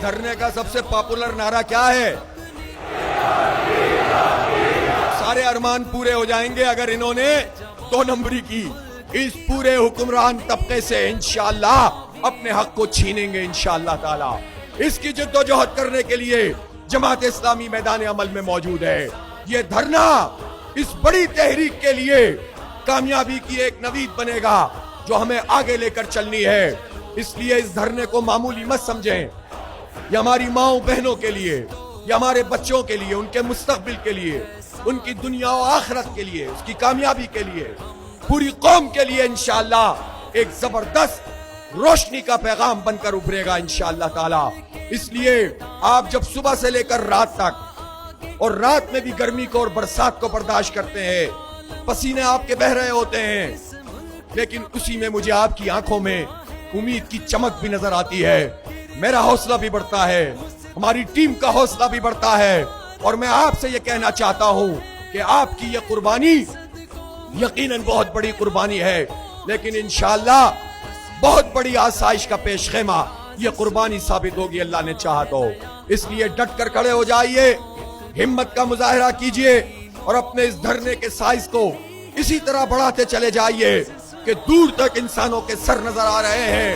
دھرنے کا سب سے پاپولر نعرہ کیا ہے؟ سارے ارمان پورے ہو جائیں گے اگر انہوں نے 2 نمبری کی. اس پورے حکمران طبقے سے انشاءاللہ اپنے حق کو چھینیں گے انشاءاللہ تعالی. اس کی جد و جہد کرنے کے لیے جماعت اسلامی میدان عمل میں موجود ہے. یہ دھرنا اس بڑی تحریک کے لیے کامیابی کی ایک نوید بنے گا جو ہمیں آگے لے کر چلنی ہے. اس لیے اس دھرنے کو معمولی مت سمجھیں. یہ ہماری ماؤں بہنوں کے لیے، یہ ہمارے بچوں کے لیے، ان کے مستقبل کے لیے، ان کی دنیا و آخرت کے لیے، اس کی کامیابی کے لیے، پوری قوم کے لیے انشاءاللہ ایک زبردست روشنی کا پیغام بن کر ابھرے گا انشاءاللہ تعالی. اس لیے آپ جب صبح سے لے کر رات تک، اور رات میں بھی گرمی کو اور برسات کو برداشت کرتے ہیں، پسینے آپ کے بہ رہے ہوتے ہیں، لیکن اسی میں مجھے آپ کی آنکھوں میں امید کی چمک بھی نظر آتی ہے. میرا حوصلہ بھی بڑھتا ہے، ہماری ٹیم کا حوصلہ بھی بڑھتا ہے. اور میں آپ سے یہ کہنا چاہتا ہوں کہ آپ کی یہ قربانی یقیناً بہت بڑی قربانی ہے، لیکن انشاءاللہ بہت بڑی آسائش کا پیش خیمہ یہ قربانی ثابت ہوگی اللہ نے چاہا تو. اس لیے ڈٹ کر کھڑے ہو جائیے، ہمت کا مظاہرہ کیجئے اور اپنے اس دھرنے کے سائز کو اسی طرح بڑھاتے چلے جائیے کہ دور تک انسانوں کے سر نظر آ رہے ہیں.